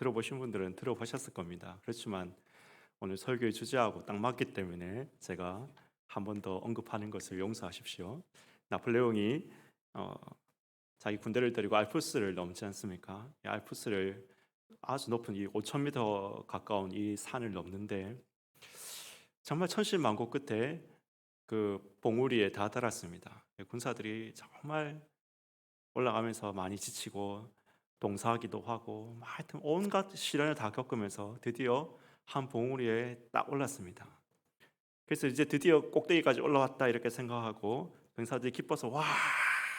들어보신 분들은 들어보셨을 겁니다. 그렇지만 오늘 설교의 주제하고 딱 맞기 때문에 제가 한 번 더 언급하는 것을 용서하십시오. 나폴레옹이 어, 자기 군대를 데리고 알프스를 넘지 않습니까? 이 알프스를 아주 높은 이 5,000m 가까운 이 산을 넘는데 정말 천신만고 끝에 그 봉우리에 다다랐습니다. 군사들이 정말 올라가면서 많이 지치고 동사하기도 하고 하여튼 온갖 시련을 다 겪으면서 드디어 한 봉우리에 딱 올랐습니다. 그래서 이제 드디어 꼭대기까지 올라왔다 이렇게 생각하고 병사들이 기뻐서 와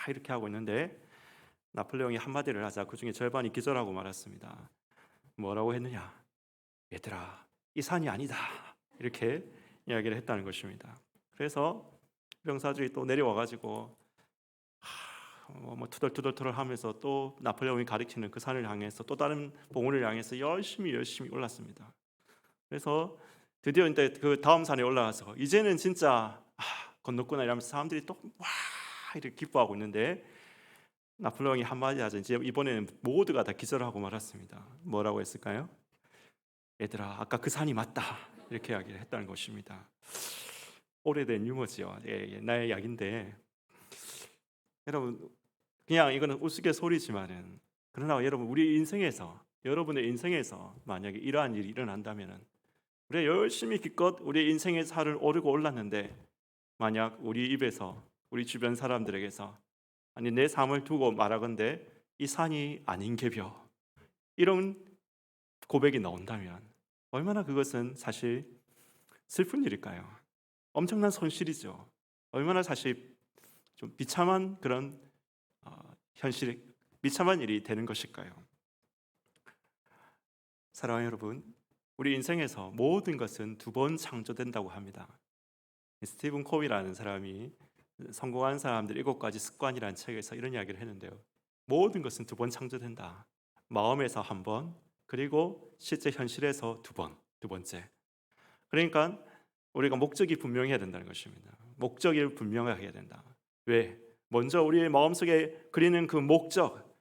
이렇게 하고 있는데 나폴레옹이 한마디를 하자 그 중에 절반이 기절하고 말았습니다. 뭐라고 했느냐? 얘들아, 이 산이 아니다. 이렇게 이야기를 했다는 것입니다. 그래서 병사들이 또 내려와 가지고 뭐 투덜투덜투덜 하면서 또 나폴레옹이 가리키는 그 산을 향해서 또 다른 봉우리를 향해서 열심히 올랐습니다. 그래서 드디어 이제 그 다음 산에 올라가서 이제는 진짜 건넜구나 이러면서 사람들이 또 와 이렇게 기뻐하고 있는데 나폴레옹이 한마디 하자 이제 이번에는 모두가 다 기절하고 말았습니다. 뭐라고 했을까요? 얘들아, 아까 그 산이 맞다 이렇게 이야기를 했다는 것입니다. 오래된 유머지요. 옛날 이야기인데 여러분 그냥 이거는 우스갯소리지만은 그러나 여러분 우리 인생에서 여러분의 인생에서 만약에 이러한 일이 일어난다면은 우리 열심히 기껏 우리 인생의 살을 오르고 올랐는데 만약 우리 입에서 우리 주변 사람들에게서 아니 내 삶을 두고 말하건대 이 산이 아닌개벼 이런 고백이 나온다면 얼마나 그것은 사실 슬픈 일일까요? 엄청난 손실이죠. 얼마나 사실 좀 비참한 그런 현실, 비참한 일이 되는 것일까요? 사랑하는 여러분, 우리 인생에서 모든 것은 두 번 창조된다고 합니다. 스티븐 코비라는 사람이 성공한 사람들 7가지 습관이라는 책에서 이런 이야기를 했는데요. 모든 것은 두 번 창조된다. 마음에서 한 번, 그리고 실제 현실에서 두 번, 두 번째. 그러니까 우리가 목적이 분명해야 된다는 것입니다. 목적이 분명하게 해야 된다. 왜? 먼저 우리의 마음속에 그리는 그 목적,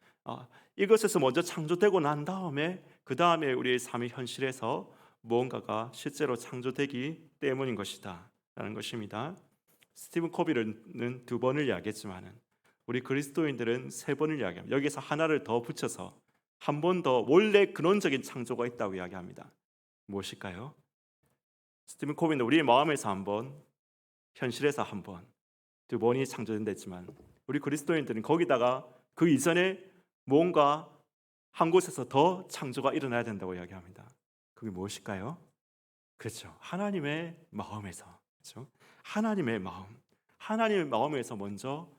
이것에서 먼저 창조되고 난 다음에 그 다음에 우리의 삶의 현실에서 무언가가 실제로 창조되기 때문인 것이다 라는 것입니다. 스티븐 코비는 두 번을 이야기했지만 우리 그리스도인들은 세 번을 이야기합니다. 여기서 하나를 더 붙여서 한 번 더 원래 근원적인 창조가 있다고 이야기합니다. 무엇일까요? 스티븐 코비는 우리의 마음에서 한 번, 현실에서 한 번, 두 번이 창조된다 했지만 우리 그리스도인들은 거기다가 그 이전에 뭔가 한 곳에서 더 창조가 일어나야 된다고 이야기합니다. 그게 무엇일까요? 그렇죠. 하나님의 마음에서. 그렇죠? 하나님의 마음. 하나님의 마음에서 먼저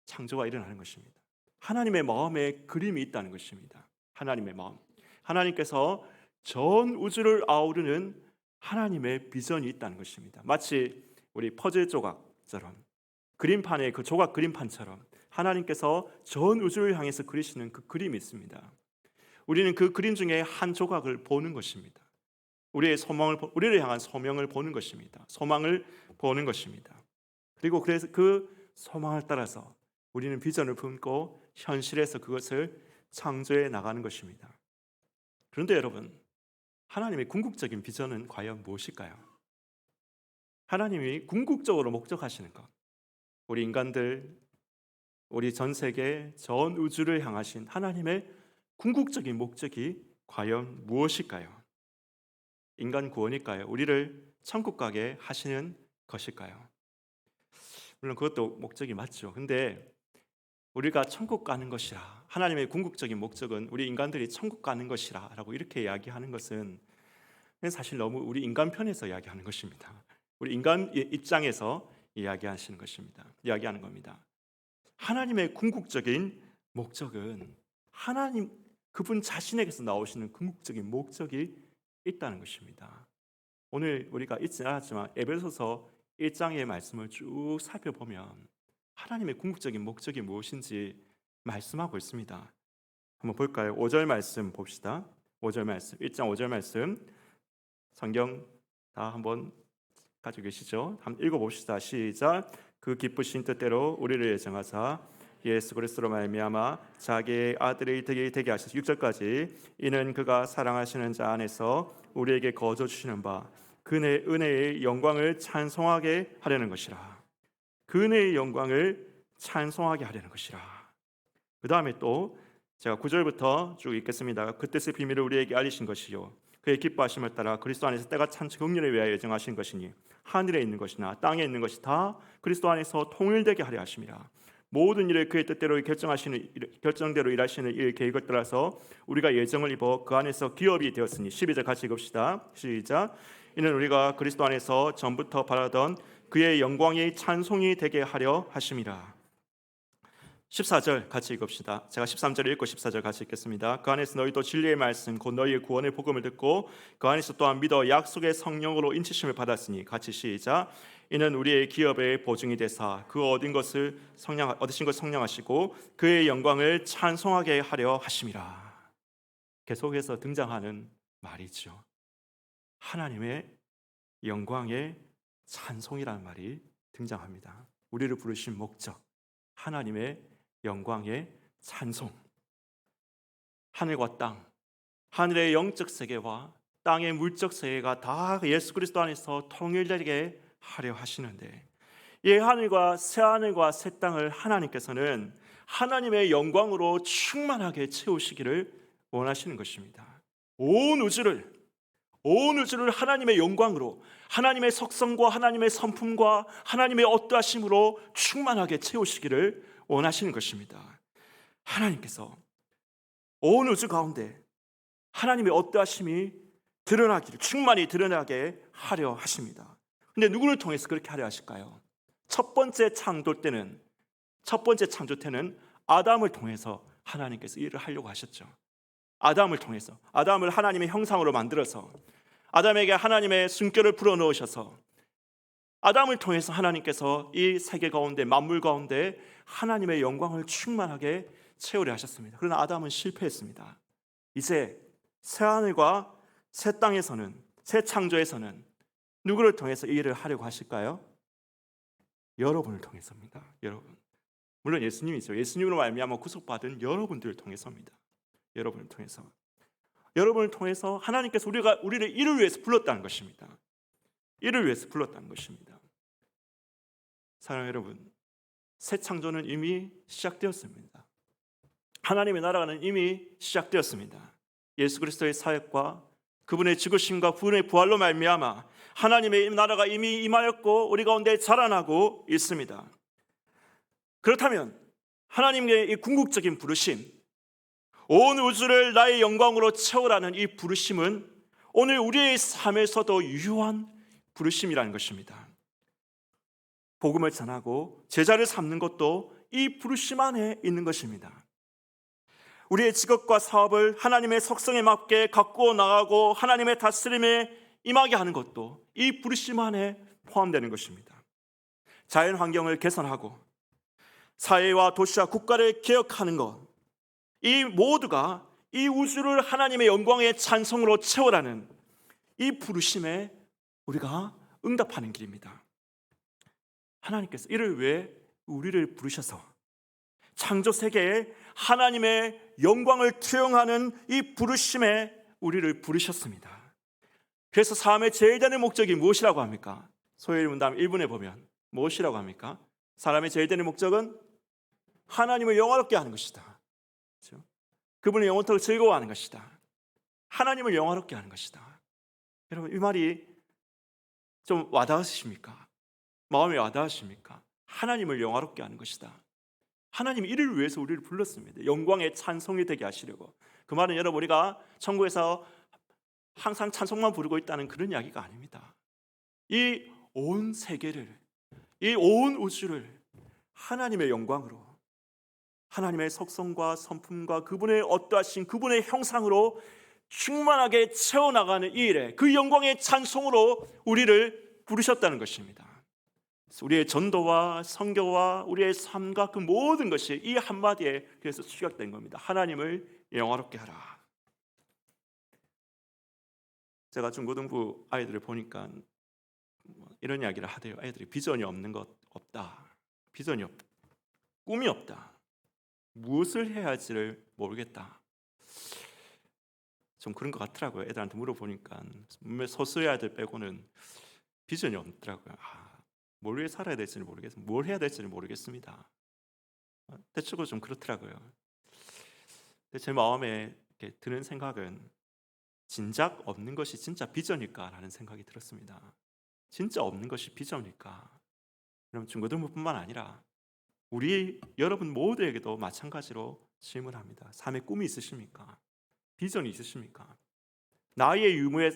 창조가 일어나는 것입니다. 하나님의 마음에 그림이 있다는 것입니다. 하나님의 마음. 하나님께서 전 우주를 아우르는 하나님의 비전이 있다는 것입니다. 마치 우리 퍼즐 조각처럼 그림판에 그 조각 그림판처럼 하나님께서 전 우주를 향해서 그리시는 그 그림이 있습니다. 우리는 그 그림 중에 한 조각을 보는 것입니다. 우리를 향한 소명을 보는 것입니다. 소망을 보는 것입니다. 그리고 그래서 그 소망을 따라서 우리는 비전을 품고 현실에서 그것을 창조해 나가는 것입니다. 그런데 여러분, 하나님의 궁극적인 비전은 과연 무엇일까요? 하나님이 궁극적으로 목적하시는 것, 우리 인간들, 우리 전 세계, 전 우주를 향하신 하나님의 궁극적인 목적이 과연 무엇일까요? 인간 구원일까요? 우리를 천국 가게 하시는 것일까요? 물론 그것도 목적이 맞죠. 근데 우리가 천국 가는 것이라, 하나님의 궁극적인 목적은 우리 인간들이 천국 가는 것이라 라고 이렇게 이야기하는 것은 사실 너무 우리 인간 편에서 이야기하는 것입니다. 우리 인간 입장에서 이야기하는 겁니다. 하나님의 궁극적인 목적은 하나님 그분 자신에게서 나오시는 궁극적인 목적이 있다는 것입니다. 오늘 우리가 읽지 않았지만 에베소서 1장의 말씀을 쭉 살펴보면 하나님의 궁극적인 목적이 무엇인지 말씀하고 있습니다. 한번 볼까요? 5절 말씀 봅시다. 5절 말씀, 1장 5절 말씀 성경 다 한번 가지고 계시죠? 한번 읽어봅시다. 시작. 그 기쁘신 뜻대로 우리를 예정하사 예수 그리스도로 말미암아 자기의 아들이 되게 하셔서 6절까지 이는 그가 사랑하시는 자 안에서 우리에게 거저 주시는 바 그의 은혜의 영광을 찬송하게 하려는 것이라. 그의 영광을 찬송하게 하려는 것이라. 그 다음에 또 제가 9절부터 쭉 읽겠습니다. 그 뜻의 비밀을 우리에게 알리신 것이요 그의 기뻐하심을 따라 그리스도 안에서 때가 찬 경륜을 위하여 예정하신 것이니 하늘에 있는 것이나 땅에 있는 것이 다 그리스도 안에서 통일되게 하려 하심이라. 모든 일을 그의 뜻대로 결정대로 일하시는 일 계획을 따라서 우리가 예정을 입어 그 안에서 기업이 되었으니 12절 같이 읽읍시다. 시작. 이는 우리가 그리스도 안에서 전부터 바라던 그의 영광이 찬송이 되게 하려 하심이라. 14절 같이 읽읍시다. 제가 13절 읽고 14절 같이 읽겠습니다. 그 안에서 너희도 진리의 말씀 곧 너희의 구원의 복음을 듣고 그 안에서 또한 믿어 약속의 성령으로 인치심을 받았으니 같이 시작. 이는 우리의 기업의 보증이 되사 그 얻으신 것을 성량하시고 그의 영광을 찬송하게 하려 하심이라. 계속해서 등장하는 말이죠. 하나님의 영광의 찬송이라는 말이 등장합니다. 우리를 부르신 목적, 하나님의 영광의 찬송. 하늘과 땅, 하늘의 영적 세계와 땅의 물적 세계가 다 예수 그리스도 안에서 통일되게 하려 하시는데, 이 하늘과 새 땅을 하나님께서는 하나님의 영광으로 충만하게 채우시기를 원하시는 것입니다. 온 우주를 하나님의 영광으로, 하나님의 속성과 하나님의 성품과 하나님의 어떠하심으로 충만하게 채우시기를 원하시는 것입니다. 하나님께서 온 우주 가운데 하나님의 어떠하심이 충만히 드러나게 하려 하십니다. 근데 누구를 통해서 그렇게 하려 하실까요? 첫 번째 창조 때는 아담을 통해서 하나님께서 일을 하려고 하셨죠. 아담을 통해서, 아담을 하나님의 형상으로 만들어서 아담에게 하나님의 숨결을 불어넣으셔서 아담을 통해서 하나님께서 이 세계 가운데, 만물 가운데 하나님의 영광을 충만하게 채우려 하셨습니다. 그러나 아담은 실패했습니다. 이제 새하늘과 새 땅에서는, 새 창조에서는 누구를 통해서 이 일을 하려고 하실까요? 여러분을 통해서입니다. 여러분. 물론 예수님이죠. 예수님으로 말미암아 구속받은 여러분들을 통해서입니다. 여러분을 통해서 하나님께서 우리를 이를 위해서 불렀다는 것입니다. 이를 위해서 불렀다는 것입니다. 사랑하는 여러분, 새 창조는 이미 시작되었습니다. 하나님의 나라는 이미 시작되었습니다. 예수 그리스도의 사역과 그분의 죽으심과 그분의 부활로 말미암아 하나님의 나라가 이미 임하였고 우리 가운데 자라나고 있습니다. 그렇다면 하나님의 이 궁극적인 부르심, 온 우주를 나의 영광으로 채우라는 이 부르심은 오늘 우리의 삶에서도 유효한 부르심이라는 것입니다. 복음을 전하고 제자를 삼는 것도 이 부르심 안에 있는 것입니다. 우리의 직업과 사업을 하나님의 속성에 맞게 가꾸어 나가고 하나님의 다스림에 임하게 하는 것도 이 부르심 안에 포함되는 것입니다. 자연 환경을 개선하고 사회와 도시와 국가를 개혁하는 것, 이 모두가 이 우주를 하나님의 영광의 찬송으로 채우라는 이 부르심에 우리가 응답하는 길입니다. 하나님께서 이를 위해 우리를 부르셔서 창조 세계에 하나님의 영광을 투영하는 이 부르심에 우리를 부르셨습니다. 그래서 삶의 제일 되는 목적이 무엇이라고 합니까? 소요일 문답 1분에 보면 무엇이라고 합니까? 사람의 제일 되는 목적은 하나님을 영화롭게 하는 것이다. 그렇죠? 그분의 영원토록 즐거워하는 것이다. 하나님을 영화롭게 하는 것이다. 여러분, 이 말이 좀 와닿으십니까? 마음에 와닿으십니까? 하나님을 영화롭게 하는 것이다. 하나님이 이를 위해서 우리를 불렀습니다. 영광의 찬송이 되게 하시려고. 그 말은 여러분, 우리가 천국에서 항상 찬송만 부르고 있다는 그런 이야기가 아닙니다. 이 온 세계를, 이 온 우주를 하나님의 영광으로, 하나님의 속성과 성품과 그분의 어떠하신 그분의 형상으로 충만하게 채워나가는 이 일에 그 영광의 찬송으로 우리를 부르셨다는 것입니다. 우리의 전도와 선교와 우리의 삶과 그 모든 것이 이 한마디에 그래서 축약된 겁니다. 하나님을 영화롭게 하라. 제가 중고등부 아이들을 보니까 이런 이야기를 하대요. 아이들이 비전이 없는 것 없다. 비전이 없다. 꿈이 없다. 무엇을 해야 할지를 모르겠다. 좀 그런 것 같더라고요. 애들한테 물어보니까 소수의 아이들 빼고는 비전이 없더라고요. 뭘 위해 살아야 될지를 모르겠습니다. 뭘 해야 될지를 모르겠습니다. 대체적으로 좀 그렇더라고요. 근데 제 마음에 이렇게 드는 생각은 진작 없는 것이 진짜 비전일까라는 생각이 들었습니다. 진짜 없는 것이 비전일까? 그럼 중고등부뿐만 아니라 우리 여러분 모두에게도 마찬가지로 질문합니다. 삶의 꿈이 있으십니까? 비전이 있으십니까? 나이의 유무에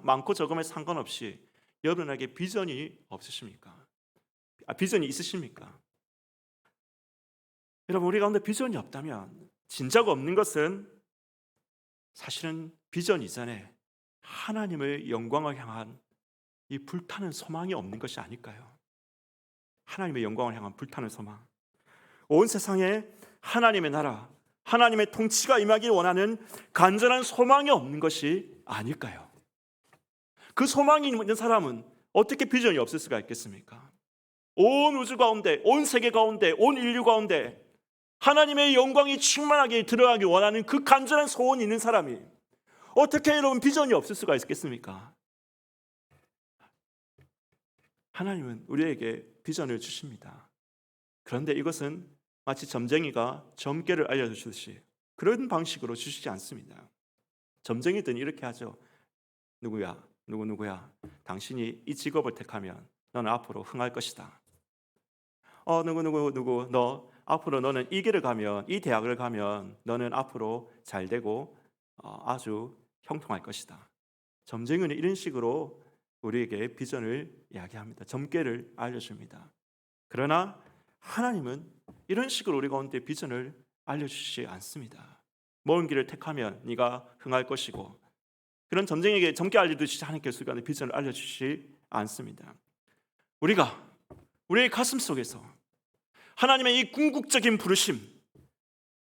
많고 적음에 상관없이 여러분에게 비전이 없으십니까? 비전이 있으십니까? 여러분, 우리 가운데 비전이 없다면 진작 없는 것은 사실은 비전 이전에 하나님의 영광을 향한 이 불타는 소망이 없는 것이 아닐까요? 하나님의 영광을 향한 불타는 소망. 온 세상에 하나님의 나라, 하나님의 통치가 임하길 원하는 간절한 소망이 없는 것이 아닐까요? 그 소망이 있는 사람은 어떻게 비전이 없을 수가 있겠습니까? 온 우주 가운데, 온 세계 가운데, 온 인류 가운데 하나님의 영광이 충만하게 들어가기 원하는 그 간절한 소원이 있는 사람이 어떻게 여러분 비전이 없을 수가 있겠습니까? 하나님은 우리에게 비전을 주십니다. 그런데 이것은 마치 점쟁이가 점괘를 알려주듯이 그런 방식으로 주시지 않습니다. 점쟁이들은 이렇게 하죠. 누구야? 누구야? 당신이 이 직업을 택하면 너는 앞으로 흥할 것이다. 누구 너 앞으로 너는 이 길을 가면, 이 대학을 가면 너는 앞으로 잘 되고 아주 형통할 것이다. 점쟁이는 이런 식으로 우리에게 비전을 이야기합니다. 점괘를 알려줍니다. 그러나 하나님은 이런 식으로 우리 가운데 비전을 알려주시지 않습니다. 먼 길을 택하면 네가 흥할 것이고, 그런 점쟁이에게 점괘 알려주시지 하나님께서 비전을 알려주시지 않습니다. 우리의 가슴 속에서 하나님의 이 궁극적인 부르심,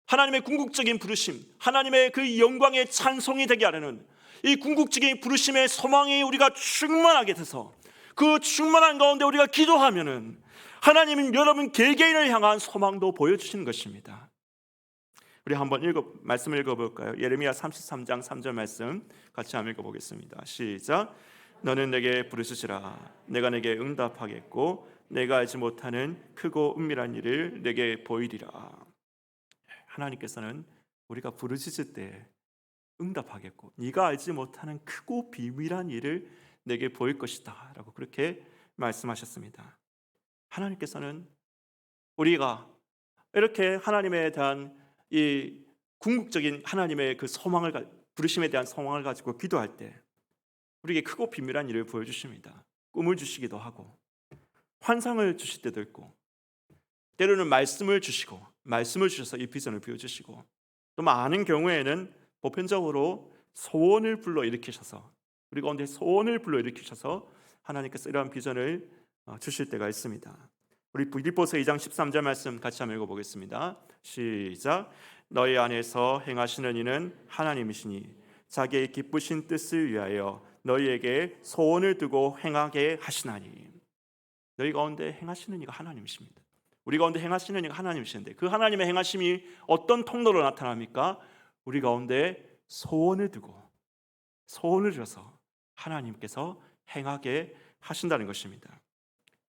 하나님의 궁극적인 부르심, 하나님의 그 영광의 찬송이 되게 하려는 이 궁극적인 부르심의 소망이 우리가 충만하게 돼서 그 충만한 가운데 우리가 기도하면은 하나님은 여러분 개개인을 향한 소망도 보여주시는 것입니다. 우리 한번 말씀을 읽어볼까요? 예레미야 33장 3절 말씀 같이 한번 읽어보겠습니다. 시작. 너는 내게 부르짖으라. 내가 내게 응답하겠고 내가 알지 못하는 크고 은밀한 일을 내게 보이리라. 하나님께서는 우리가 부르짖을 때 응답하겠고 네가 알지 못하는 크고 비밀한 일을 내게 보일 것이다 라고 그렇게 말씀하셨습니다. 하나님께서는 우리가 이렇게 하나님에 대한 이 궁극적인 하나님의 그 소망을, 부르심에 대한 소망을 가지고 기도할 때 우리에게 크고 비밀한 일을 보여주십니다. 꿈을 주시기도 하고 환상을 주실 때도 있고, 때로는 말씀을 주시고 말씀을 주셔서 이 비전을 보여주시고, 또 많은 경우에는 보편적으로 소원을 불러일으키셔서 우리 가운데 소원을 불러일으키셔서 하나님께서 이러한 비전을 주실 때가 있습니다. 우리 빌립보서 2장 13절 말씀 같이 한번 읽어보겠습니다. 시작. 너희 안에서 행하시는 이는 하나님이시니 자기의 기쁘신 뜻을 위하여 너희에게 소원을 두고 행하게 하시나니. 너희 가운데 행하시는 이가 하나님이십니다. 우리 가운데 행하시는 이가 하나님이신데 그 하나님의 행하심이 어떤 통로로 나타납니까? 우리 가운데 소원을 두고 소원을 줘서 하나님께서 행하게 하신다는 것입니다.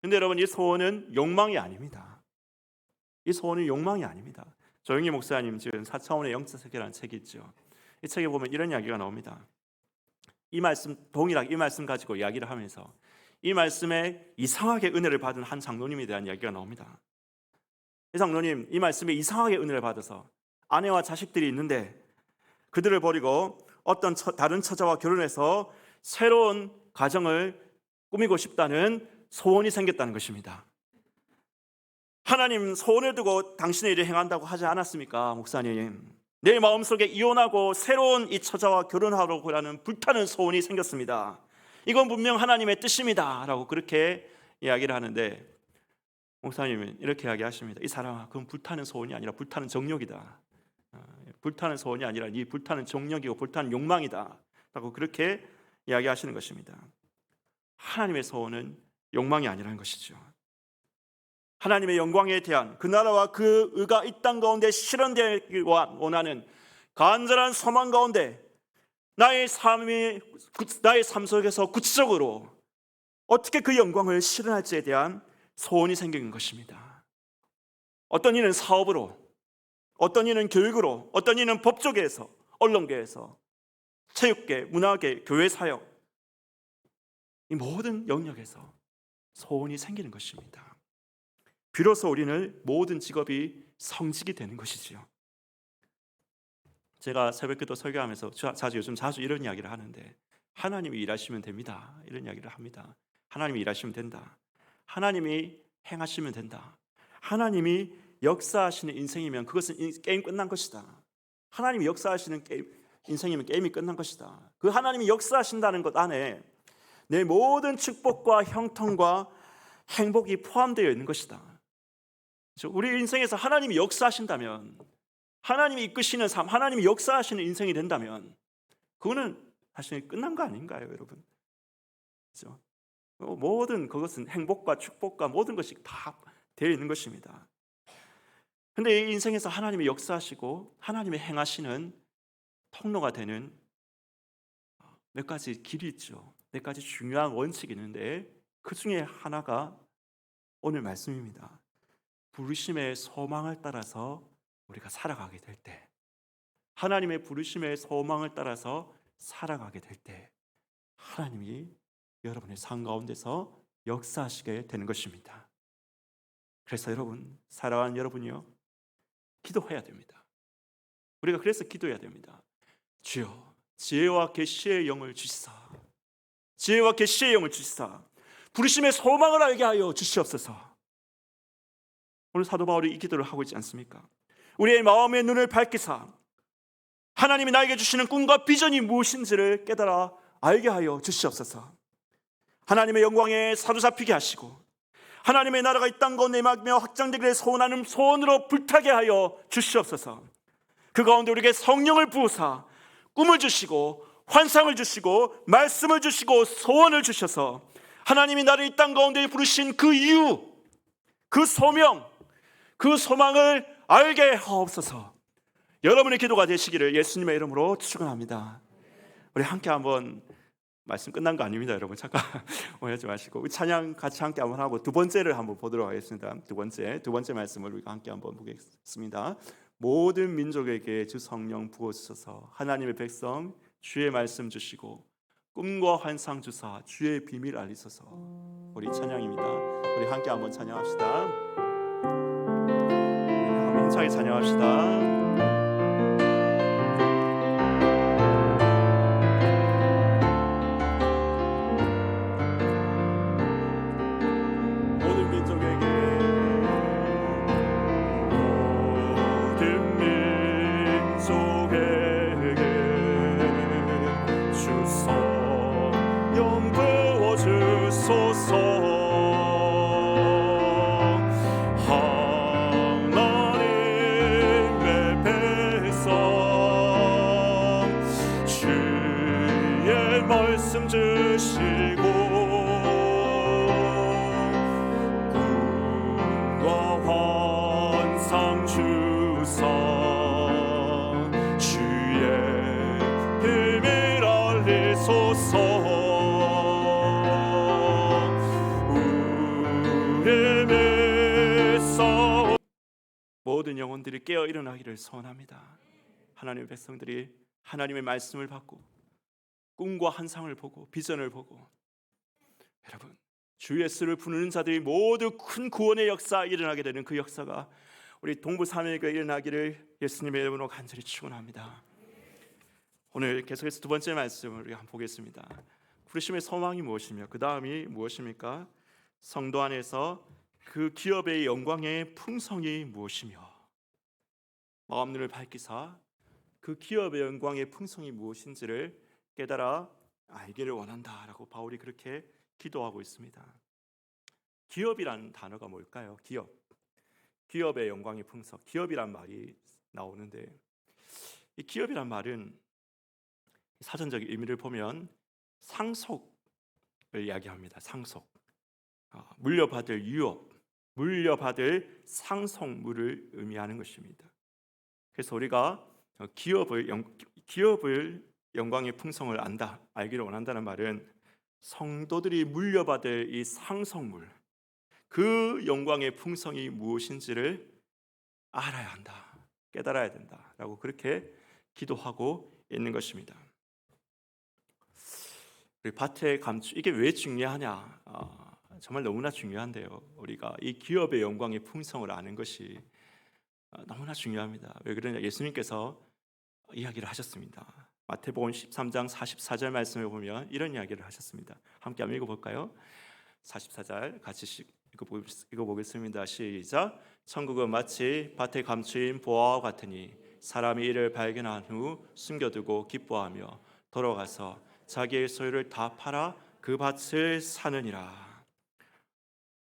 그런데 여러분, 이 소원은 욕망이 아닙니다. 이 소원은 욕망이 아닙니다. 조영희 목사님 지은 4차원의 영적 세계라는 책이 있죠. 이 책에 보면 이런 이야기가 나옵니다. 이 말씀, 동일하게 이 말씀 가지고 이야기를 하면서 이 말씀에 이상하게 은혜를 받은 한 장로님에 대한 이야기가 나옵니다. 이 장로님, 이 말씀에 이상하게 은혜를 받아서 아내와 자식들이 있는데 그들을 버리고 어떤 다른 처자와 결혼해서 새로운 가정을 꾸미고 싶다는 소원이 생겼다는 것입니다. 하나님 소원을 두고 당신의 일을 행한다고 하지 않았습니까, 목사님? 내 마음속에 이혼하고 새로운 이 처자와 결혼하려고 하는 불타는 소원이 생겼습니다. 이건 분명 하나님의 뜻입니다 라고 그렇게 이야기를 하는데, 목사님은 이렇게 이야기하십니다. 이 사람아, 그건 불타는 소원이 아니라 불타는 정욕이다. 불타는 소원이 아니라 이 불타는 정욕이고 불타는 욕망이다 라고 그렇게 이야기하시는 것입니다. 하나님의 소원은 욕망이 아니라는 것이죠. 하나님의 영광에 대한 그 나라와 그 의가 이 땅 가운데 실현되길 원하는 간절한 소망 가운데 나의 삶 속에서 구체적으로 어떻게 그 영광을 실현할지에 대한 소원이 생기는 것입니다. 어떤 이는 사업으로, 어떤 이는 교육으로, 어떤 이는 법조계에서, 언론계에서, 체육계, 문화계, 교회 사역, 이 모든 영역에서 소원이 생기는 것입니다. 비로소 우리는 모든 직업이 성직이 되는 것이지요. 제가 새벽기도 설교하면서 자주 이런 이야기를 하는데, 하나님이 일하시면 됩니다, 이런 이야기를 합니다. 하나님이 일하시면 된다, 하나님이 행하시면 된다, 하나님이 역사하시는 인생이면 그것은 게임 끝난 것이다. 하나님이 역사하시는 인생이면 게임이 끝난 것이다. 그 하나님이 역사하신다는 것 안에 내 모든 축복과 형통과 행복이 포함되어 있는 것이다. 우리 인생에서 하나님이 역사하신다면, 하나님이 이끄시는 삶, 하나님이 역사하시는 인생이 된다면 그거는 사실 끝난 거 아닌가요, 여러분? 그렇죠? 모든 그것은 행복과 축복과 모든 것이 다 되어 있는 것입니다. 그런데 이 인생에서 하나님이 역사하시고 하나님이 행하시는 통로가 되는 몇 가지 길이 있죠. 몇 가지 중요한 원칙이 있는데 그 중에 하나가 오늘 말씀입니다. 부르심의 소망을 따라서 우리가 살아가게 될 때, 하나님의 부르심의 소망을 따라서 살아가게 될 때 하나님이 여러분의 삶 가운데서 역사하시게 되는 것입니다. 그래서 여러분, 사랑하는 여러분이요, 기도해야 됩니다. 우리가 그래서 기도해야 됩니다. 주여, 지혜와 계시의 영을 주시사, 지혜와 계시의 영을 주시사 부르심의 소망을 알게 하여 주시옵소서. 오늘 사도 바울이 이 기도를 하고 있지 않습니까? 우리의 마음의 눈을 밝히사 하나님이 나에게 주시는 꿈과 비전이 무엇인지를 깨달아 알게 하여 주시옵소서. 하나님의 영광에 사로잡히게 하시고 하나님의 나라가 이 땅 가운데 임하며 확장되기를 소원하는 소원으로 불타게 하여 주시옵소서. 그 가운데 우리에게 성령을 부으사 꿈을 주시고 환상을 주시고 말씀을 주시고 소원을 주셔서 하나님이 나를 이 땅 가운데 부르신 그 이유, 그 소명, 그 소망을 알게 하옵소서. 여러분의 기도가 되시기를 예수님의 이름으로 축원합니다. 우리 함께 한번, 말씀 끝난 거 아닙니다, 여러분. 잠깐 오해하지 마시고 우리 찬양 같이 함께 한번 하고 두 번째를 한번 보도록 하겠습니다. 두 번째 말씀을 우리가 함께 한번 보겠습니다. 모든 민족에게 주 성령 부어주셔서 하나님의 백성 주의 말씀 주시고 꿈과 환상 주사 주의 비밀 알리소서. 우리 찬양입니다. 우리 함께 한번 찬양합시다. 한번 힘차게 찬양합시다. 말씀 주시고 꿈과 환상 주사 주의 비밀 알리소서. 우리 믿사 모든 영혼들이 깨어 일어나기를 소원합니다. 하나님의 백성들이 하나님의 말씀을 받고 꿈과 환상을 보고 비전을 보고, 여러분, 주 예수를 부르는 자들이 모두 큰 구원의 역사 일어나게 되는 그 역사가 우리 동부 삼위교회 일어나기를 예수님의 이름으로 간절히 축원합니다. 오늘 계속해서 두 번째 말씀을 우리 한번 보겠습니다. 부르심의 소망이 무엇이며 그 다음이 무엇입니까? 성도 안에서 그 기업의 영광의 풍성이 무엇이며, 마음눈을 밝히사 그 기업의 영광의 풍성이 무엇인지를 깨달아 알기를 원한다라고 바울이 그렇게 기도하고 있습니다. 기업이라는 단어가 뭘까요? 기업의 영광의 풍성, 기업이란 말이 나오는데, 이 기업이란 말은 사전적 의미를 보면 상속을 이야기합니다. 상속, 물려받을 유업, 물려받을 상속물을 의미하는 것입니다. 그래서 우리가 기업을 영광의 풍성을 알기를 원한다는 말은 성도들이 물려받을 이 상속물, 그 영광의 풍성이 무엇인지를 알아야 한다, 깨달아야 된다라고 그렇게 기도하고 있는 것입니다. 우리 밭의 감추, 이게 왜 중요하냐? 정말 너무나 중요한데요. 우리가 이 기업의 영광의 풍성을 아는 것이 너무나 중요합니다. 왜 그러냐? 예수님께서 이야기를 하셨습니다. 마태복음 13장 44절 말씀을 보면 이런 이야기를 하셨습니다. 함께 한번 읽어볼까요? 44절 같이 읽어보겠습니다. 시작. 천국은 마치 밭에 감추인 보화와 같으니 사람이 이를 발견한 후 숨겨두고 기뻐하며 돌아가서 자기의 소유를 다 팔아 그 밭을 사느니라.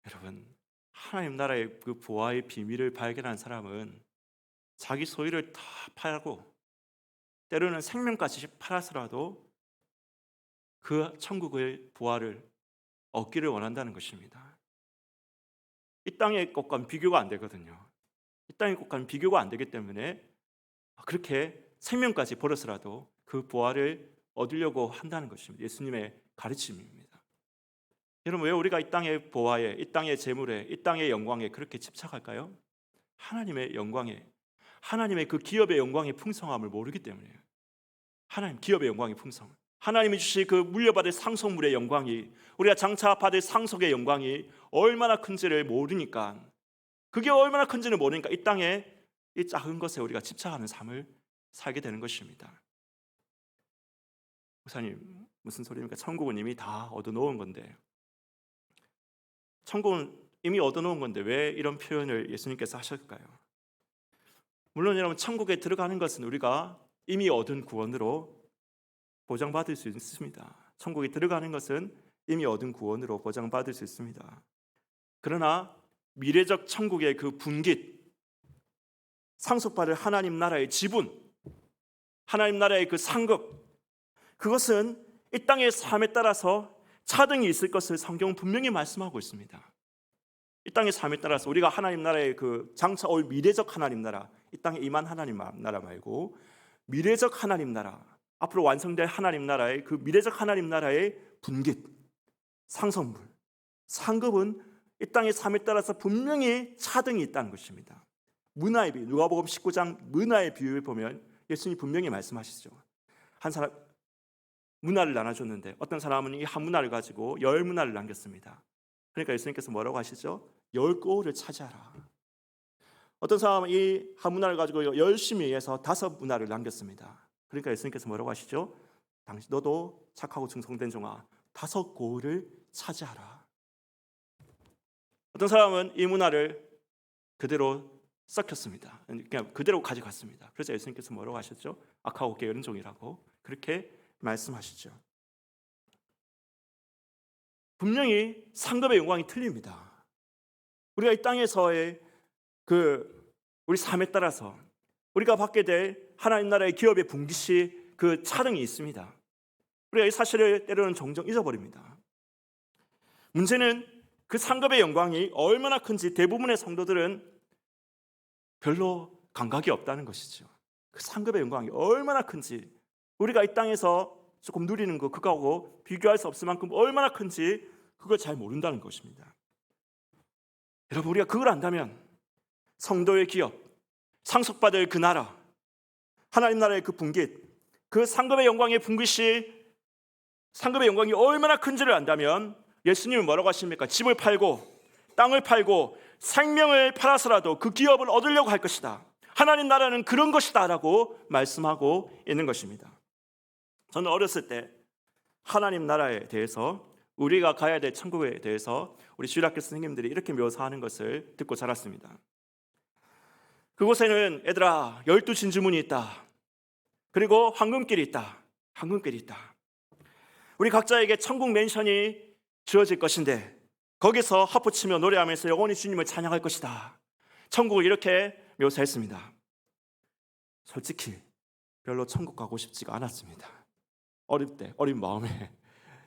여러분, 하나님 나라의 그 보화의 비밀을 발견한 사람은 자기 소유를 다 팔고 때로는 생명까지 팔아서라도 그 천국의 보화를 얻기를 원한다는 것입니다. 이 땅의 것과는 비교가 안 되거든요. 이 땅의 것과는 비교가 안 되기 때문에 그렇게 생명까지 버려서라도 그 보화를 얻으려고 한다는 것입니다. 예수님의 가르침입니다. 여러분, 왜 우리가 이 땅의 보화에, 이 땅의 재물에, 이 땅의 영광에 그렇게 집착할까요? 하나님의 영광에, 하나님의 그 기업의 영광의 풍성함을 모르기 때문이에요. 하나님 기업의 영광의 풍성, 하나님이 주신 그 물려받을 상속물의 영광이, 우리가 장차 받을 상속의 영광이 얼마나 큰지를 모르니까, 그게 얼마나 큰지를 모르니까 이 땅에 이 작은 것에 우리가 집착하는 삶을 살게 되는 것입니다. 목사님, 무슨 소리입니까? 천국은 이미 다 얻어놓은 건데, 천국은 이미 얻어놓은 건데 왜 이런 표현을 예수님께서 하실까요? 물론 여러분, 천국에 들어가는 것은 우리가 이미 얻은 구원으로 보장받을 수 있습니다. 천국에 들어가는 것은 이미 얻은 구원으로 보장받을 수 있습니다. 그러나 미래적 천국의 그 분깃, 상속받을 하나님 나라의 지분, 하나님 나라의 그 상급, 그것은 이 땅의 삶에 따라서 차등이 있을 것을 성경은 분명히 말씀하고 있습니다. 이 땅의 삶에 따라서 우리가 하나님 나라의 그 장차 올 미래적 하나님 나라, 이 땅에 임한 하나님 나라 말고 미래적 하나님 나라, 앞으로 완성될 하나님 나라의 그 미래적 하나님 나라의 분깃, 상속물, 상급은 이 땅의 삶에 따라서 분명히 차등이 있다는 것입니다. 문화의 비유, 누가복음 19장 문화의 비유를 보면 예수님이 분명히 말씀하시죠. 한 사람 문화를 나눠줬는데 어떤 사람은 이 한 문화를 가지고 10문화를 남겼습니다. 그러니까 예수님께서 뭐라고 하시죠? 10고을을 차지하라. 어떤 사람은 이 한 문화를 가지고 열심히 해서 5문화를 남겼습니다. 그러니까 예수님께서 뭐라고 하시죠? 당신 너도 착하고 충성된 종아, 5고을을 차지하라. 어떤 사람은 이 문화를 그대로 썩혔습니다. 그냥 그대로 가져갔습니다. 그래서 예수님께서 뭐라고 하셨죠? 악하고 게으른 종이라고 그렇게 말씀하시죠. 분명히 상급의 영광이 틀립니다. 우리가 이 땅에서의 우리 삶에 따라서 우리가 받게 될 하나님 나라의 기업의 분깃이 그 차등이 있습니다. 우리가 이 사실을 때로는 종종 잊어버립니다. 문제는 그 상급의 영광이 얼마나 큰지 대부분의 성도들은 별로 감각이 없다는 것이죠. 그 상급의 영광이 얼마나 큰지, 우리가 이 땅에서 조금 누리는 거 그거하고 비교할 수 없을 만큼 얼마나 큰지 그걸 잘 모른다는 것입니다. 여러분, 우리가 그걸 안다면 성도의 기업, 상속받을 그 나라, 하나님 나라의 그 분깃, 그 상급의 영광의 분깃이, 상급의 영광이 얼마나 큰지를 안다면 예수님은 뭐라고 하십니까? 집을 팔고 땅을 팔고 생명을 팔아서라도 그 기업을 얻으려고 할 것이다. 하나님 나라는 그런 것이다 라고 말씀하고 있는 것입니다. 저는 어렸을 때 하나님 나라에 대해서, 우리가 가야 될 천국에 대해서 우리 주일학교 선생님들이 이렇게 묘사하는 것을 듣고 자랐습니다. 그곳에는 얘들아 12진주문이 있다. 그리고 황금길이 있다. 황금길이 있다. 우리 각자에게 천국 맨션이 주어질 것인데 거기서 하프치며 노래하면서 영원히 주님을 찬양할 것이다. 천국을 이렇게 묘사했습니다. 솔직히 별로 천국 가고 싶지가 않았습니다. 어릴 때, 어린 마음에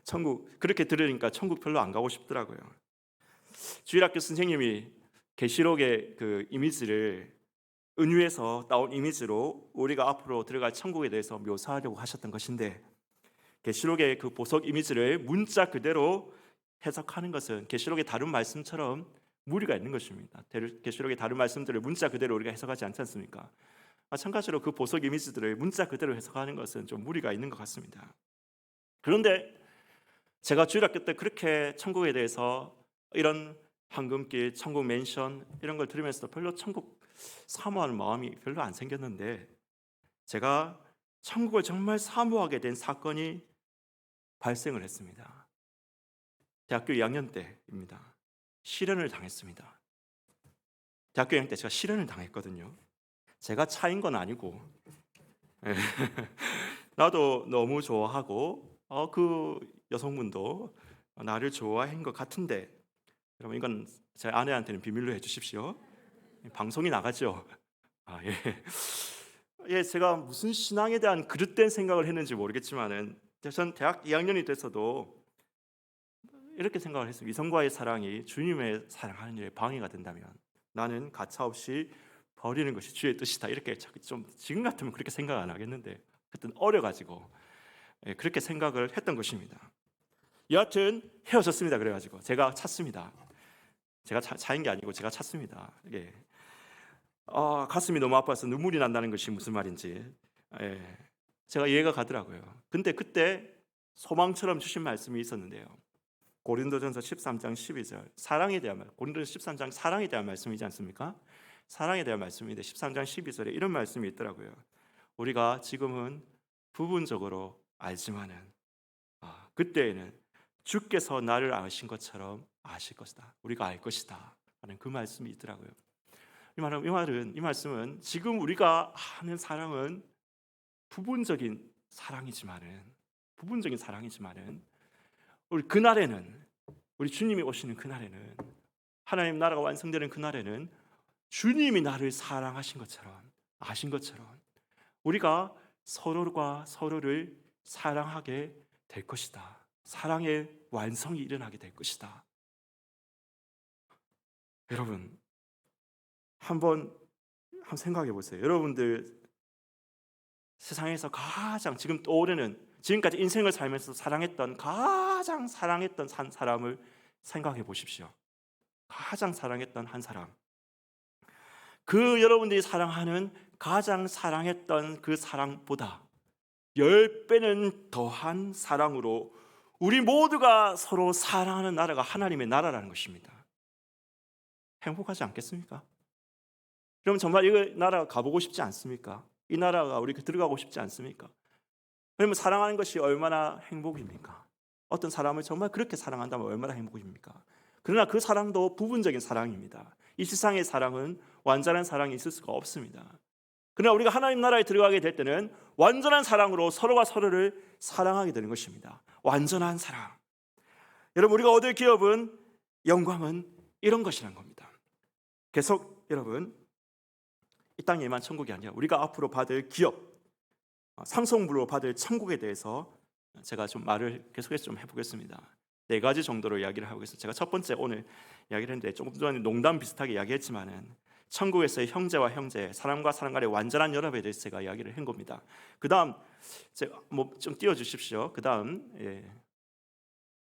천국 그렇게 들으니까 천국 별로 안 가고 싶더라고요. 주일학교 선생님이 계시록의 그 이미지를 은유에서 따온 이미지로 우리가 앞으로 들어갈 천국에 대해서 묘사하려고 하셨던 것인데, 계시록의 그 보석 이미지를 문자 그대로 해석하는 것은 계시록의 다른 말씀처럼 무리가 있는 것입니다. 계시록의 다른 말씀들을 문자 그대로 우리가 해석하지 않지 않습니까? 마찬가지로 그 보석 이미지들을 문자 그대로 해석하는 것은 좀 무리가 있는 것 같습니다. 그런데 제가 주일학교 때 그렇게 천국에 대해서 이런 황금길, 천국 맨션 이런 걸 들으면서 별로 천국 사모하는 마음이 별로 안 생겼는데, 제가 천국을 정말 사모하게 된 사건이 발생을 했습니다. 대학교 2학년 때입니다. 실연을 당했습니다. 대학교 2학년 때 제가 실연을 당했거든요. 제가 차인 건 아니고 나도 너무 좋아하고 그 여성분도 나를 좋아한 것 같은데, 여러분 이건 제 아내한테는 비밀로 해주십시오. 방송이 나가죠. 예. 예, 제가 무슨 신앙에 대한 그릇된 생각을 했는지 모르겠지만은 전 대학 2학년이 돼서도 이렇게 생각을 했어요. 이성과의 사랑이 주님의 사랑하는 일에 방해가 된다면 나는 가차없이 버리는 것이 주의 뜻이다. 이렇게 좀 지금 같으면 그렇게 생각 안 하겠는데 그때는 어려가지고 그렇게 생각을 했던 것입니다. 여하튼 헤어졌습니다. 그래가지고 제가 찾습니다. 제가 차인 게 아니고 제가 찾습니다. 예. 가슴이 너무 아파서 눈물이 난다는 것이 무슨 말인지 제가 이해가 가더라고요. 근데 그때 소망처럼 주신 말씀이 있었는데요. 고린도전서 13장 12절 사랑에 대한 말, 고린도전서 13장 사랑에 대한 말씀이지 않습니까? 사랑에 대한 말씀인데 13장 12절에 이런 말씀이 있더라고요. 우리가 지금은 부분적으로 알지만은 그때에는 주께서 나를 아신 것처럼 아실 것이다. 우리가 알 것이다. 하는 그 말씀이 있더라고요. 이 말씀은 지금 우리가 하는 사랑은 부분적인 사랑이지만은 우리 그날에는, 우리 주님이 오시는 그날에는, 하나님 나라가 완성되는 그날에는 주님이 나를 사랑하신 것처럼 아신 것처럼 우리가 서로가 서로를 사랑하게 될 것이다. 사랑의 완성이 일어나게 될 것이다. 여러분 한번 생각해 보세요. 여러분들 세상에서 가장 지금 떠오르는, 지금까지 인생을 살면서 가장 사랑했던 한 사람을 생각해 보십시오. 가장 사랑했던 한 사람, 그 여러분들이 사랑하는 가장 사랑했던 그 사랑보다 10배는 더한 사랑으로 우리 모두가 서로 사랑하는 나라가 하나님의 나라라는 것입니다. 행복하지 않겠습니까? 그럼 정말 이 나라 가보고 싶지 않습니까? 이 나라가 우리 들어가고 싶지 않습니까? 그러면 사랑하는 것이 얼마나 행복입니까? 어떤 사람을 정말 그렇게 사랑한다면 얼마나 행복입니까? 그러나 그 사랑도 부분적인 사랑입니다. 이 세상의 사랑은 완전한 사랑이 있을 수가 없습니다. 그러나 우리가 하나님 나라에 들어가게 될 때는 완전한 사랑으로 서로가 서로를 사랑하게 되는 것입니다. 완전한 사랑. 여러분 우리가 얻을 기업은, 영광은 이런 것이란 겁니다. 계속 여러분 이 땅에만 천국이 아니라 우리가 앞으로 받을 기업, 상속물로 받을 천국에 대해서 제가 좀 말을 계속해서 좀 해보겠습니다. 4가지 정도로 이야기를 하고 있어요. 제가 첫 번째 오늘 이야기를 했는데 조금 전에 농담 비슷하게 이야기했지만은 천국에서의 형제와 형제, 사람과 사람 간의 완전한 연합에 대해서 제가 이야기를 한 겁니다. 그 다음 좀 띄워주십시오. 그 다음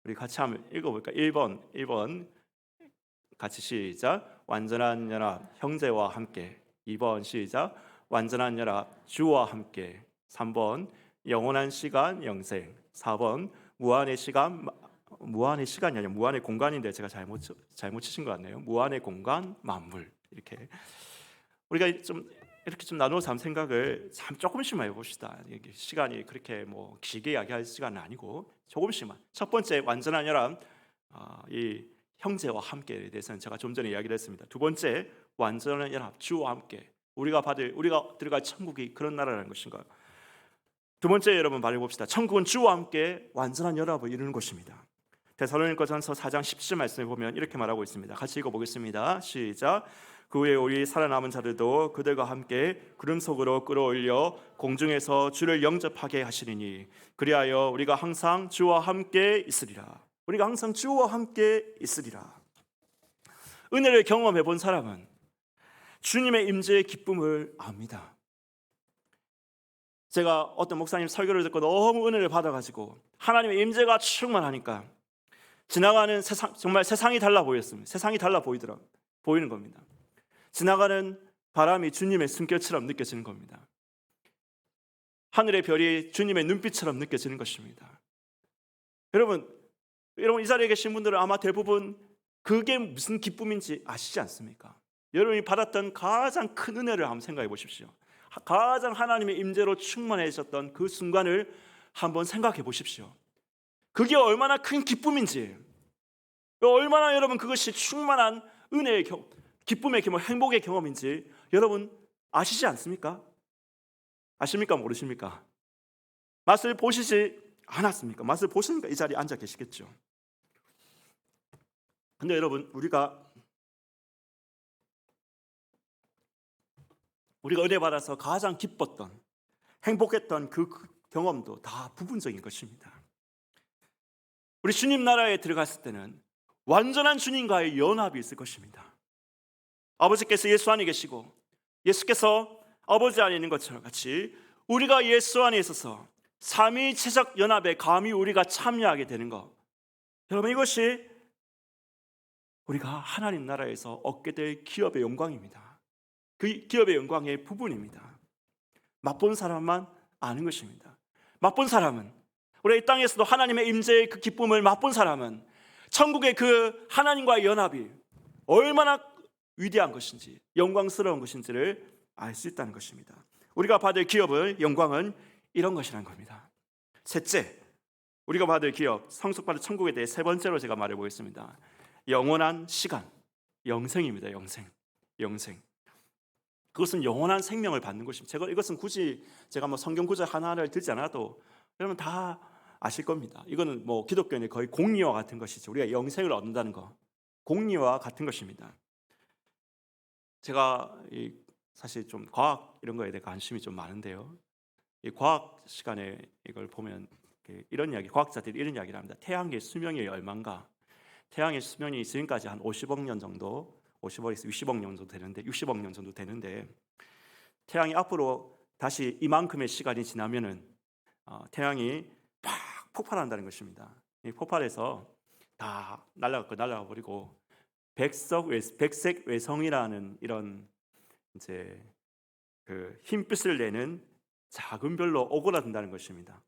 우리 같이 한번 읽어볼까요? 1번 같이 시작. 완전한 연합 형제와 함께. 2번 시작. 완전한 연합 주와 함께. 3번 영원한 시간 영생. 4번 무한의 시간이 아니라 무한의 공간인데 제가 잘못 치신 것 같네요. 무한의 공간 만물. 이렇게 우리가 좀 이렇게 좀 나누어서 한번 생각을 참 조금씩만 해봅시다. 시간이 그렇게 뭐 길게 이야기할 시간은 아니고 조금씩만. 첫 번째 완전한 연합, 이 형제와 함께에 대해서는 제가 좀 전에 이야기를 했습니다. 두 번째 완전한 연합 주와 함께. 우리가 들어갈 천국이 그런 나라라는 것인가요? 두 번째 여러분 말해봅시다. 천국은 주와 함께 완전한 연합을 이루는 것입니다. 데살로니가전서 4장 17절 말씀에 보면 이렇게 말하고 있습니다. 같이 읽어보겠습니다. 시작. 그 후에 우리 살아남은 자들도 그들과 함께 구름 속으로 끌어올려 공중에서 주를 영접하게 하시리니 그리하여 우리가 항상 주와 함께 있으리라. 우리가 항상 주와 함께 있으리라. 은혜를 경험해 본 사람은 주님의 임재의 기쁨을 압니다. 제가 어떤 목사님 설교를 듣고 너무 은혜를 받아가지고 하나님의 임재가 충만하니까 지나가는 세상, 정말 세상이 달라 보였습니다. 세상이 달라 보이는 겁니다. 지나가는 바람이 주님의 숨결처럼 느껴지는 겁니다. 하늘의 별이 주님의 눈빛처럼 느껴지는 것입니다. 여러분 이 자리에 계신 분들은 아마 대부분 그게 무슨 기쁨인지 아시지 않습니까? 여러분이 받았던 가장 큰 은혜를 한번 생각해 보십시오. 가장 하나님의 임재로 충만해졌던 그 순간을 한번 생각해 보십시오. 그게 얼마나 큰 기쁨인지, 얼마나 여러분 그것이 충만한 은혜의 기쁨의 경험, 행복의 경험인지 여러분 아시지 않습니까? 아십니까? 모르십니까? 맛을 보시지 않았습니까? 맛을 보시니까 이 자리에 앉아 계시겠죠. 근데 여러분 우리가 은혜 받아서 가장 기뻤던, 행복했던 그 경험도 다 부분적인 것입니다. 우리 주님 나라에 들어갔을 때는 완전한 주님과의 연합이 있을 것입니다. 아버지께서 예수 안에 계시고 예수께서 아버지 안에 있는 것처럼 같이 우리가 예수 안에 있어서 삼위체적 연합에 감히 우리가 참여하게 되는 것, 여러분 이것이 우리가 하나님 나라에서 얻게 될 기업의 영광입니다. 그 기업의 영광의 부분입니다. 맛본 사람만 아는 것입니다. 맛본 사람은, 우리 이 땅에서도 하나님의 임재의 그 기쁨을 맛본 사람은 천국의 그 하나님과의 연합이 얼마나 위대한 것인지, 영광스러운 것인지를 알 수 있다는 것입니다. 우리가 받을 기업의 영광은 이런 것이라는 겁니다. 셋째, 우리가 받을 기업, 상속받을 천국에 대해 세 번째로 제가 말해보겠습니다. 영원한 시간, 영생입니다. 영생. 그것은 영원한 생명을 받는 것입니다. 이것은 굳이 제가 성경 구절 하나를 들지 않아도 여러분 다 아실 겁니다. 이거는 기독교인의 거의 공리와 같은 것이죠. 우리가 영생을 얻는다는 거, 공리와 같은 것입니다. 제가 사실 좀 과학 이런 거에 대해 관심이 좀 많은데요. 이 과학 시간에 이걸 보면 이런 이야기, 과학자들이 이런 이야기를 합니다. 태양의 수명이 얼마인가? 태양의 수명이 지금까지 한 50억 년 정도, 50억에서 60억 년 정도 되는데, 60억 년 정도 되는데, 태양이 앞으로 다시 이만큼의 시간이 지나면은 태양이 팍 폭발한다는 것입니다. 이 폭발해서 다 날아가 버리고 백색 외성이라는 이런 이제 그 흰빛을 내는 작은 별로 오그라든다는 것입니다.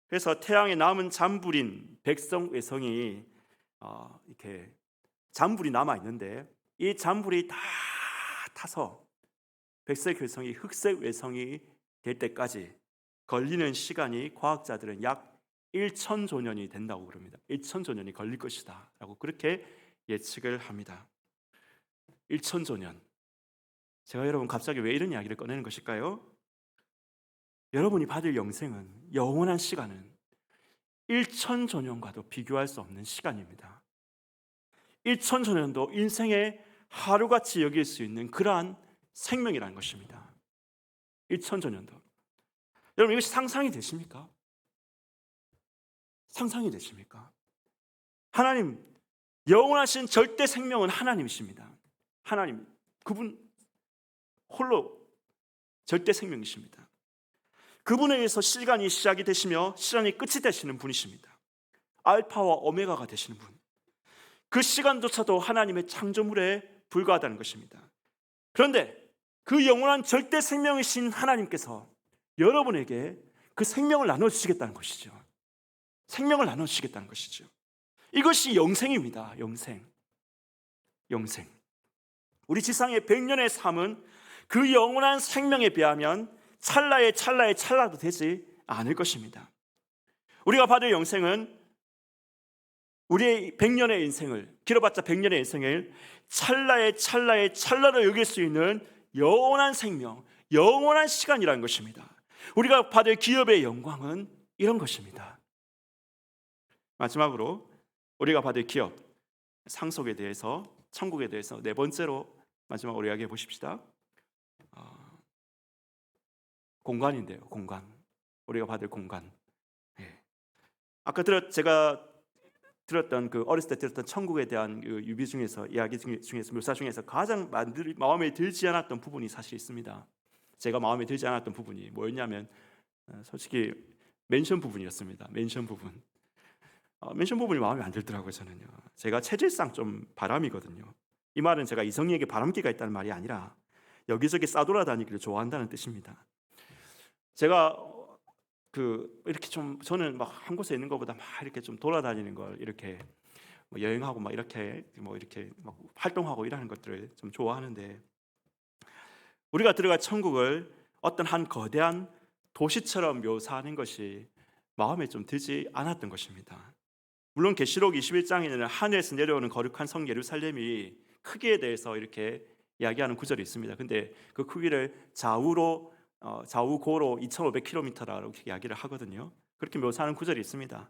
그래서 태양에 남은 잔불인 백성 외성이 이렇게 잔불이 남아 있는데, 이 잔불이 다 타서 백색 외성이 흑색 외성이 될 때까지 걸리는 시간이 과학자들은 약 1천조 년이 된다고 그럽니다. 1천조 년이 걸릴 것이다 라고 그렇게 예측을 합니다. 1천조 년. 제가 여러분 갑자기 왜 이런 이야기를 꺼내는 것일까요? 여러분이 받을 영생은, 영원한 시간은 1천조 년과도 비교할 수 없는 시간입니다. 1천조 년도 인생의 하루같이 여길 수 있는 그러한 생명이라는 것입니다. 1천조 년도. 여러분 이것이 상상이 되십니까? 상상이 되십니까? 하나님, 영원하신 절대 생명은 하나님이십니다. 하나님, 그분 홀로 절대 생명이십니다. 그분에 의해서 시간이 시작이 되시며 시간이 끝이 되시는 분이십니다. 알파와 오메가가 되시는 분. 그 시간조차도 하나님의 창조물에 불과하다는 것입니다. 그런데 그 영원한 절대 생명이신 하나님께서 여러분에게 그 생명을 나눠주시겠다는 것이죠. 생명을 나눠주시겠다는 것이죠. 이것이 영생입니다. 영생. 우리 지상의 100년의 삶은 그 영원한 생명에 비하면 찰나의 찰나도 되지 않을 것입니다. 우리가 받을 영생은 우리의 100년의 인생을, 길어봤자 100년의 인생을 찰나의 찰나로 여길 수 있는 영원한 생명, 영원한 시간이라는 것입니다. 우리가 받을 기업의 영광은 이런 것입니다. 마지막으로 우리가 받을 기업, 상속에 대해서, 천국에 대해서 네 번째로 마지막으로 이야기해 보십시다. 공간인데요. 공간. 우리가 받을 공간. 아까 제가 들었던 그 어렸을 때 들었던 천국에 대한 그 유비 중에서 이야기 중에서 묘사 중에서 가장 마음에 들지 않았던 부분이 사실 있습니다. 제가 마음에 들지 않았던 부분이 뭐였냐면 솔직히 멘션 부분이었습니다. 멘션 부분. 멘션 부분이 마음에 안 들더라고요. 저는요. 제가 체질상 좀 바람이거든요. 이 말은 제가 이성에게 바람기가 있다는 말이 아니라 여기저기 싸돌아다니기를 좋아한다는 뜻입니다. 제가 이렇게 좀 저는 막 한 곳에 있는 것보다 막 이렇게 좀 돌아다니는 걸 이렇게 뭐 여행하고 막 이렇게 막 활동하고 이러는 것들을 좀 좋아하는데 우리가 들어갈 천국을 어떤 한 거대한 도시처럼 묘사하는 것이 마음에 좀 들지 않았던 것입니다. 물론 계시록 21장에는 하늘에서 내려오는 거룩한 성 예루살렘이 크기에 대해서 이렇게 이야기하는 구절이 있습니다. 근데 그 크기를 좌우고로 2,500km라고 이야기를 하거든요. 그렇게 묘사하는 구절이 있습니다.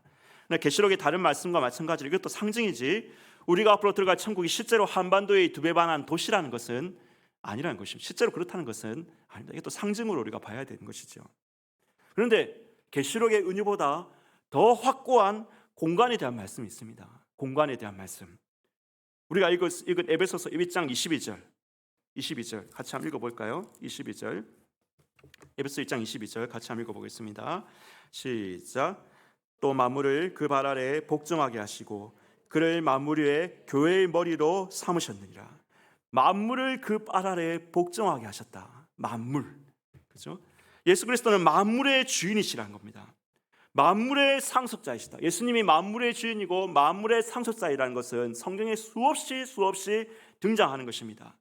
계시록의 다른 말씀과 마찬가지로 이것도 상징이지 우리가 앞으로 들어갈 천국이 실제로 한반도의 2배 반한 도시라는 것은 아니라는 것입니다. 실제로 그렇다는 것은 아닙니다. 이것도 상징으로 우리가 봐야 되는 것이죠. 그런데 계시록의 은유보다 더 확고한 공간에 대한 말씀이 있습니다. 공간에 대한 말씀. 우리가 읽은 에베소서 1장 22절 같이 한번 읽어볼까요? 22절 에베소 1장 22절 같이 한번 읽어보겠습니다. 시작. 또 만물을 그 발 아래 복종하게 하시고 그를 만물 위에 교회의 머리로 삼으셨느니라. 만물을 그 발 아래 복종하게 하셨다. 만물, 그렇죠? 예수 그리스도는 만물의 주인이시라는 겁니다. 만물의 상속자이시다. 예수님이 만물의 주인이고 만물의 상속자이라는 것은 성경에 수없이 등장하는 것입니다.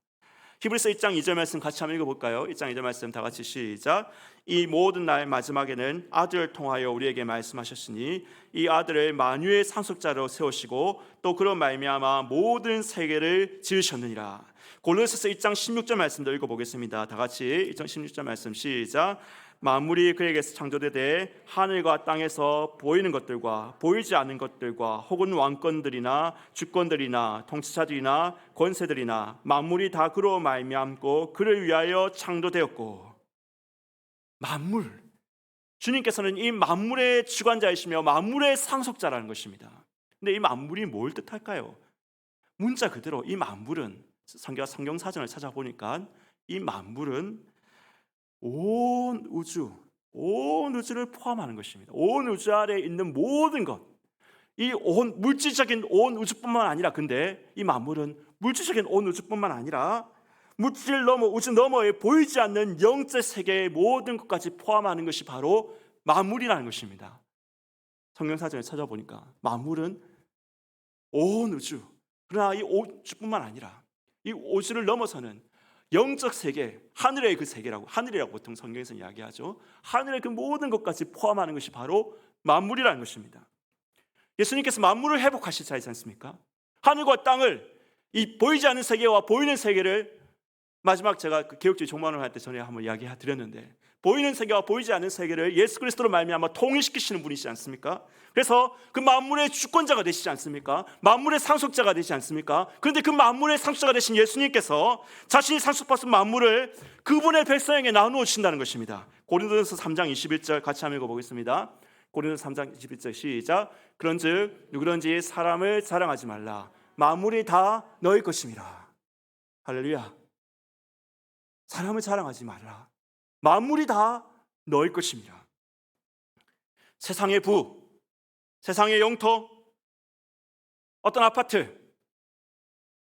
히브리서 1장 2절 말씀 같이 한번 읽어볼까요? 1장 2절 말씀 다 같이 시작. 이 모든 날 마지막에는 아들을 통하여 우리에게 말씀하셨으니 이 아들을 만유의 상속자로 세우시고 또 그런 말미암아 모든 세계를 지으셨느니라. 골로새서 1장 16절 말씀도 읽어보겠습니다. 다 같이 1장 16절 말씀 시작. 만물이 그에게서 창조되되 하늘과 땅에서 보이는 것들과 보이지 않는 것들과 혹은 왕권들이나 주권들이나 통치자들이나 권세들이나 만물이 다 그로 말미암고 그를 위하여 창조되었고. 만물, 주님께서는 이 만물의 주관자이시며 만물의 상속자라는 것입니다. 근데 이 만물이 뭘 뜻할까요? 문자 그대로 이 만물은 성경 사전을 찾아보니까 이 만물은 온 우주를 포함하는 것입니다. 온 우주 아래에 있는 모든 것, 이 온 물질적인 온 우주뿐만 아니라, 근데 이 만물은 물질적인 온 우주뿐만 아니라 물질 너머 우주 너머에 보이지 않는 영적 세계의 모든 것까지 포함하는 것이 바로 만물이라는 것입니다. 성경 사전에 찾아보니까 만물은 온 우주, 그러나 이 우주뿐만 아니라 이 우주를 넘어서는 영적 세계, 하늘의 그 세계라고, 하늘이라고 보통 성경에서 이야기하죠. 하늘의 그 모든 것까지 포함하는 것이 바로 만물이라는 것입니다. 예수님께서 만물을 회복하실 자이지 않습니까? 하늘과 땅을, 이 보이지 않는 세계와 보이는 세계를, 마지막 제가 그 개혁주의 종말론을 할 때 전에 한번 이야기 드렸는데, 보이는 세계와 보이지 않는 세계를 예수 그리스도로 말미암아 통일시키시는 분이시지 않습니까? 그래서 그 만물의 주권자가 되시지 않습니까? 만물의 상속자가 되시지 않습니까? 그런데 그 만물의 상속자가 되신 예수님께서 자신이 상속받은 만물을 그분의 백성에게 나누어 주신다는 것입니다. 고린도전서 3장 21절 같이 한번 읽어보겠습니다. 고린도전서 3장 21절 시작. 그런즉 누구든지 사람을 자랑하지 말라. 만물이 다 너희 것임이라. 할렐루야. 사람을 자랑하지 말라. 만물이 다 너희 것입니다. 세상의 부, 세상의 영토, 어떤 아파트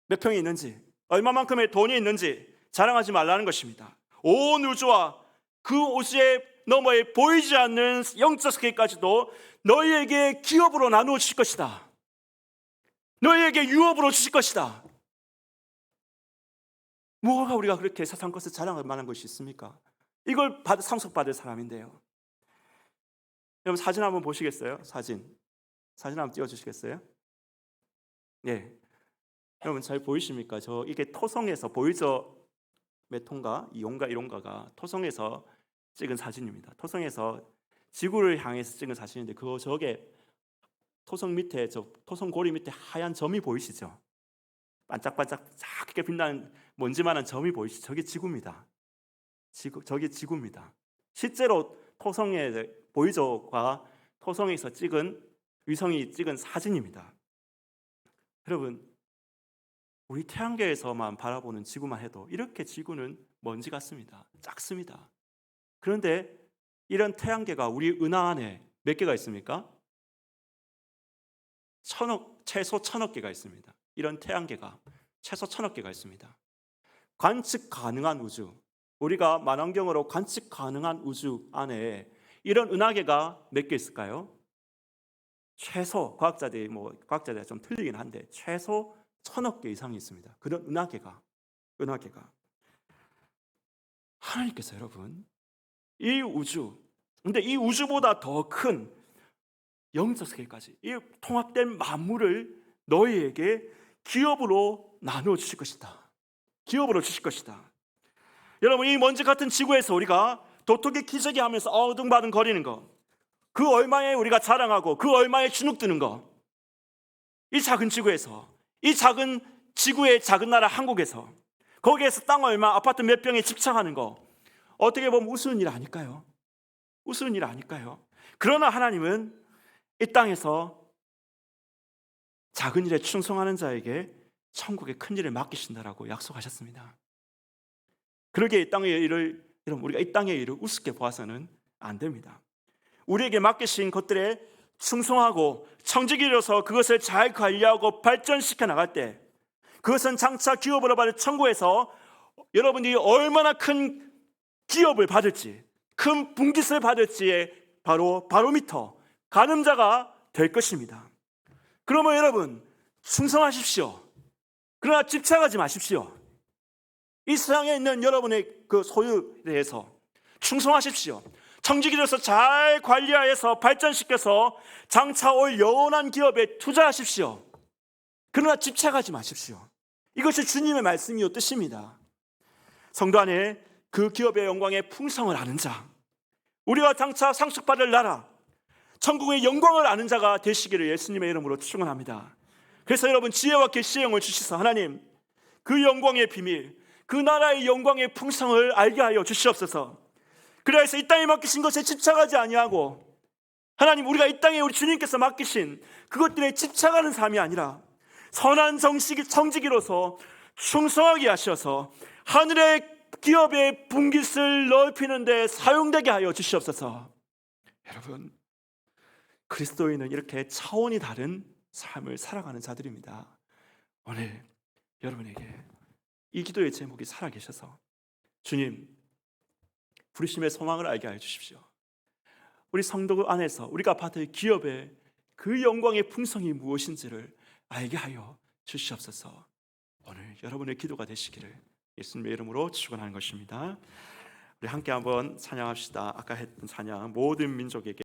몇 평이 있는지, 얼마만큼의 돈이 있는지 자랑하지 말라는 것입니다. 온 우주와 그 우주의 너머에 보이지 않는 영적 세계까지도 너희에게 기업으로 나누어 주실 것이다. 너희에게 유업으로 주실 것이다. 뭐가 우리가 그렇게 세상 것을 자랑할 만한 것이 있습니까? 이걸 상속받을 사람인데요. 여러분 사진 한번 보시겠어요? 사진 한번 띄워주시겠어요? 네. 여러분 잘 보이십니까? 이게 토성에서 보이저 몇 호인가? 2호인가 1호인가가 토성에서 찍은 사진입니다. 토성에서 지구를 향해서 찍은 사진인데 저게 토성 밑에 토성 고리 밑에 하얀 점이 보이시죠? 반짝반짝 작게 빛나는 먼지만한 점이 보이시죠? 저게 지구입니다. 저게 지구입니다. 실제로 토성의 보이저가 토성에서 찍은 위성이 찍은 사진입니다. 여러분, 우리 태양계에서만 바라보는 지구만 해도 이렇게 지구는 먼지 같습니다. 작습니다. 그런데 이런 태양계가 우리 은하 안에 몇 개가 있습니까? 최소 1000억 개가 있습니다. 이런 태양계가 최소 1000억 개가 있습니다. 관측 가능한 우주, 우리가 만원경으로 관측 가능한 우주 안에 이런 은하계가 몇 개 있을까요? 최소 과학자들이 좀 틀리긴 한데 최소 1000억 개 이상이 있습니다. 그런 은하계가 하나님께서 여러분 이 우주, 근데 이 우주보다 더 큰 영적 세계까지 이 통합된 만물을 너희에게 기업으로 나누어 주실 것이다. 기업으로 주실 것이다. 여러분, 이 먼지 같은 지구에서 우리가 도토리 기저귀 하면서 어둥바둥 거리는 거, 그 얼마에 우리가 자랑하고 그 얼마에 주눅드는 거, 이 작은 지구에서, 이 작은 지구의 작은 나라 한국에서, 거기에서 땅 얼마, 아파트 몇 평에 집착하는 거, 어떻게 보면 우스운 일 아닐까요? 우스운 일 아닐까요? 그러나 하나님은 이 땅에서 작은 일에 충성하는 자에게 천국의 큰 일을 맡기신다라고 약속하셨습니다. 그러기에 이 땅의 일을, 여러분, 우리가 이 땅의 일을 우습게 보아서는 안 됩니다. 우리에게 맡기신 것들에 충성하고 청직이 이뤄서 그것을 잘 관리하고 발전시켜 나갈 때, 그것은 장차 기업으로 받을 천국에서 여러분들이 얼마나 큰 기업을 받을지, 큰 분깃을 받을지의 바로 바로미터, 가늠자가 될 것입니다. 그러면 여러분, 충성하십시오. 그러나 집착하지 마십시오. 이 세상에 있는 여러분의 그 소유에 대해서 충성하십시오. 청지기로서 잘 관리하여서 발전시켜서 장차 올 영원한 기업에 투자하십시오. 그러나 집착하지 마십시오. 이것이 주님의 말씀이요 뜻입니다. 성도 안에 그 기업의 영광의 풍성을 아는 자, 우리가 장차 상속받을 나라, 천국의 영광을 아는 자가 되시기를 예수님의 이름으로 축원합니다. 그래서 여러분, 지혜와 계시의 영을 주시사 하나님, 그 영광의 비밀, 그 나라의 영광의 풍성을 알게 하여 주시옵소서. 그래서 이 땅에 맡기신 것에 집착하지 아니하고, 하나님, 우리가 이 땅에 우리 주님께서 맡기신 그것들에 집착하는 삶이 아니라 선한 청지기로서 충성하게 하셔서 하늘의 기업의 분깃을 넓히는 데 사용되게 하여 주시옵소서. 여러분, 그리스도인은 이렇게 차원이 다른 삶을 살아가는 자들입니다. 오늘 여러분에게 이 기도의 제목이 살아계셔서 주님, 부르심의 소망을 알게 하여 주십시오. 우리 성도 안에서 우리가 받을 기업의 그 영광의 풍성이 무엇인지를 알게 하여 주시옵소서. 오늘 여러분의 기도가 되시기를 예수님의 이름으로 축원하는 것입니다. 우리 함께 한번 찬양합시다. 아까 했던 찬양, 모든 민족에게